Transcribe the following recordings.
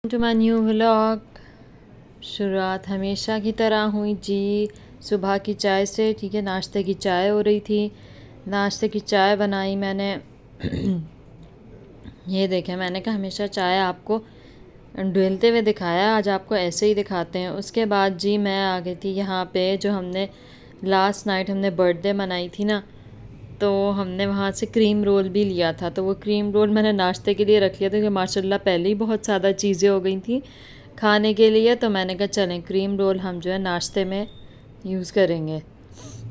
To my new vlog. शुरुआत हमेशा की तरह हुई जी, सुबह की चाय से। ठीक है, नाश्ते की चाय हो रही थी, नाश्ते की चाय बनाई मैंने। ये देखें, मैंने कहा हमेशा चाय आपको ढुलते हुए दिखाया, आज आपको ऐसे ही दिखाते हैं। उसके बाद जी मैं आ गई थी यहाँ पे, जो हमने लास्ट नाइट हमने बर्थडे मनाई थी ना, तो हमने वहाँ से क्रीम रोल भी लिया था। तो वो क्रीम रोल मैंने नाश्ते के लिए रख लिया था, क्योंकि माशाल्लाह पहले ही बहुत ज़्यादा चीज़ें हो गई थी खाने के लिए। तो मैंने कहा चलें क्रीम रोल हम जो है नाश्ते में यूज़ करेंगे,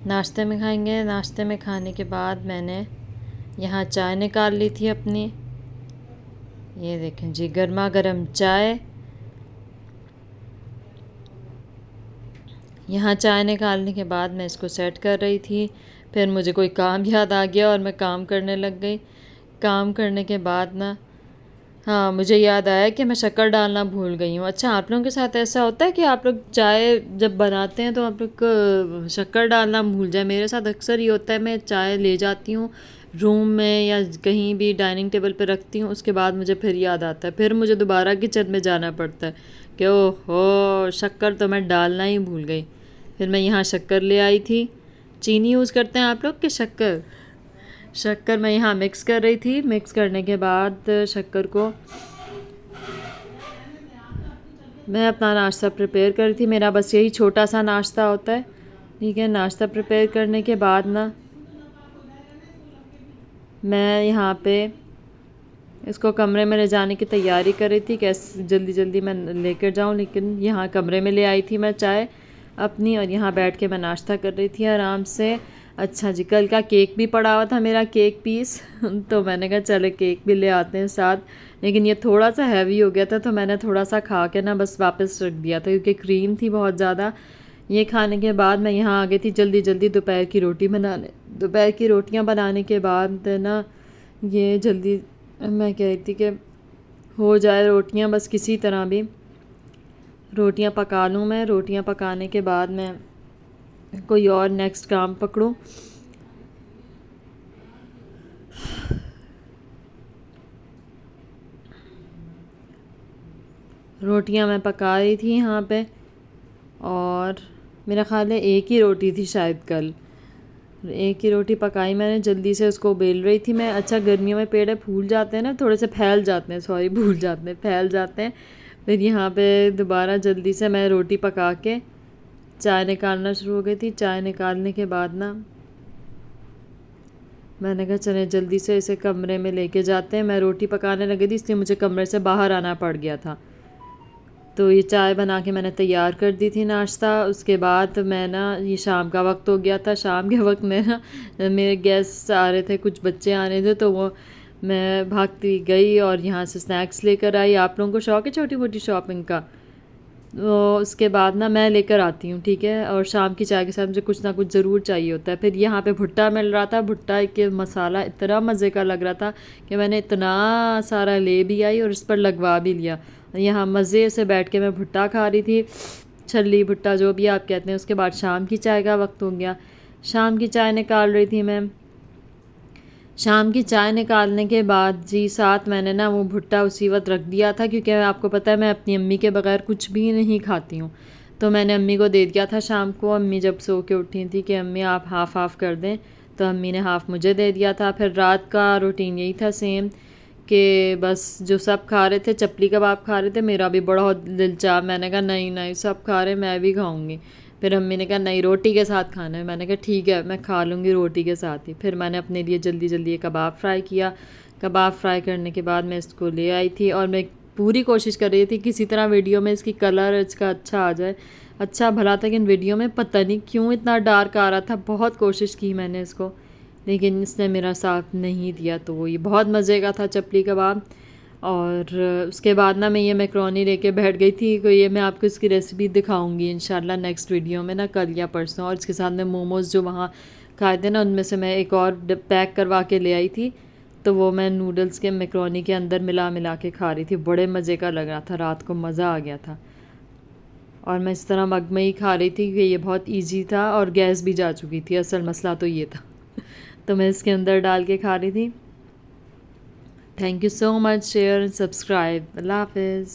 नाश्ते में खाएंगे। नाश्ते में खाने के बाद मैंने यहाँ चाय निकाल ली थी अपनी। ये देखें जी, गर्मा गर्म चाय। यहाँ चाय निकालने के बाद मैं इसको सेट कर रही थी। फिर मुझे कोई काम याद आ गया और मैं काम करने लग गई। काम करने के बाद ना, हाँ, मुझे याद आया कि मैं शक्कर डालना भूल गई हूँ। अच्छा, आप लोगों के साथ ऐसा होता है कि आप लोग चाय जब बनाते हैं तो आप लोग शक्कर डालना भूल जाए? मेरे साथ अक्सर ये होता है, मैं चाय ले जाती हूँ रूम में या कहीं भी डाइनिंग टेबल पे रखती हूँ, उसके बाद मुझे फिर याद आता है, फिर मुझे दोबारा किचन में जाना पड़ता है कि ओहो, शक्कर तो मैं डालना ही भूल गई। फिर मैं यहाँ शक्कर ले आई थी। चीनी यूज़ करते हैं आप लोग कि शक्कर? शक्कर मैं यहाँ मिक्स कर रही थी। मिक्स करने के बाद शक्कर को मैं अपना नाश्ता प्रिपेयर कर रही थी। मेरा बस यही छोटा सा नाश्ता होता है। ठीक है, नाश्ता प्रिपेयर करने के बाद ना मैं यहाँ पे इसको कमरे में ले जाने की तैयारी कर रही थी, कैसे जल्दी जल्दी मैं लेकर जाऊँ। लेकिन यहाँ कमरे में ले आई थी मैं चाय अपनी, और यहाँ बैठ के मैं नाश्ता कर रही थी आराम से। अच्छा जी, कल का केक भी पड़ा हुआ था मेरा, केक पीस। तो मैंने कहा चले केक भी ले आते हैं साथ, लेकिन ये थोड़ा सा हैवी हो गया था, तो मैंने थोड़ा सा खा के ना बस वापस रख दिया था, क्योंकि क्रीम थी बहुत ज़्यादा। ये खाने के बाद मैं यहाँ आ गई थी जल्दी जल्दी दोपहर की रोटी बनाने। दोपहर की रोटियाँ बनाने के बाद ना, ये जल्दी मैं कह रही थी कि हो जाए रोटियां, बस किसी तरह भी रोटियां पका लूँ मैं। रोटियां पकाने के बाद मैं कोई और नेक्स्ट काम पकड़ूँ। रोटियां मैं पका रही थी यहाँ पे, और मेरा ख़्याल है एक ही रोटी थी शायद कल। एक ही रोटी पकाई मैंने, जल्दी से उसको बेल रही थी मैं। अच्छा, गर्मियों में पेड़ फूल जाते हैं ना, थोड़े से फैल जाते हैं, सॉरी भूल जाते हैं, फैल जाते हैं। फिर यहाँ पे दोबारा जल्दी से मैं रोटी पका के चाय निकालना शुरू हो गई थी। चाय निकालने के बाद ना मैंने कहा चले जल्दी से इसे कमरे में लेके जाते हैं। मैं रोटी पकाने लगी थी, इसलिए मुझे कमरे से बाहर आना पड़ गया था। तो ये चाय बना के मैंने तैयार कर दी थी नाश्ता। उसके बाद मैं ना, ये शाम का वक्त हो गया था। शाम के वक्त में ना मेरे गेस्ट आ रहे थे, कुछ बच्चे आने थे, तो वो मैं भागती गई और यहाँ से स्नैक्स लेकर आई। आप लोगों को शौक़ है छोटी मोटी शॉपिंग का? तो उसके बाद ना मैं लेकर आती हूँ, ठीक है। और शाम की चाय के साथ मुझे कुछ ना कुछ ज़रूर चाहिए होता है। फिर यहाँ पे भुट्टा मिल रहा था, भुट्टा के मसाला इतना मज़े का लग रहा था कि मैंने इतना सारा ले भी आई और इस पर लगवा भी लिया। यहाँ मज़े से बैठ के मैं भुट्टा खा रही थी, छल्ली भुट्टा जो भी आप कहते हैं। उसके बाद शाम की चाय का वक्त हो गया, शाम की चाय निकाल रही थी मैं। शाम की चाय निकालने के बाद जी साथ मैंने ना वो भुट्टा उसी वक्त रख दिया था, क्योंकि आपको पता है मैं अपनी अम्मी के बगैर कुछ भी नहीं खाती हूँ। तो मैंने अम्मी को दे दिया था शाम को। अम्मी जब सो के उठी थी कि अम्मी आप हाफ़ हाफ़ कर दें, तो अम्मी ने हाफ़ मुझे दे दिया था। फिर रात का रूटीन यही था सेम, कि बस जो सब खा रहे थे, चपली कबाब खा रहे थे, मेरा भी बड़ा दिल चाह। मैंने कहा नहीं नहीं, सब खा रहे मैं भी खाऊंगी। फिर अम्मी ने कहा नहीं, रोटी के साथ खाना है। मैंने कहा ठीक है, मैं खा लूँगी रोटी के साथ ही। फिर मैंने अपने लिए जल्दी जल्दी ये कबाब फ्राई किया। कबाब फ्राई करने के बाद मैं इसको ले आई थी, और मैं पूरी कोशिश कर रही थी किसी तरह वीडियो में इसकी कलर इसका अच्छा आ जाए। अच्छा भला था, लेकिन वीडियो में पता नहीं क्यों इतना डार्क आ रहा था। बहुत कोशिश की मैंने इसको, लेकिन इसने मेरा साथ नहीं दिया। तो ये बहुत मज़े का था चपली कबाब। और उसके बाद ना मैं ये मैक्रोनी लेके बैठ गई थी। तो ये मैं आपको इसकी रेसिपी दिखाऊंगी इंशाल्लाह नेक्स्ट वीडियो में ना, कल या परसों। और इसके साथ में मोमोज़ जो वहाँ खाए थे ना, उनमें से मैं एक और पैक करवा के ले आई थी। तो वो मैं नूडल्स के मैक्रोनी के अंदर मिला मिला के खा रही थी। बड़े मज़े का लग रहा था, रात को मज़ा आ गया था। और मैं इस तरह मग में ही खा रही थी कि ये बहुत ईजी था, और गैस भी जा चुकी थी। असल मसला तो ये था। तो मैं इसके अंदर डाल के खा रही थी। Thank you so much, share and subscribe. अल्लाह हाफिज़।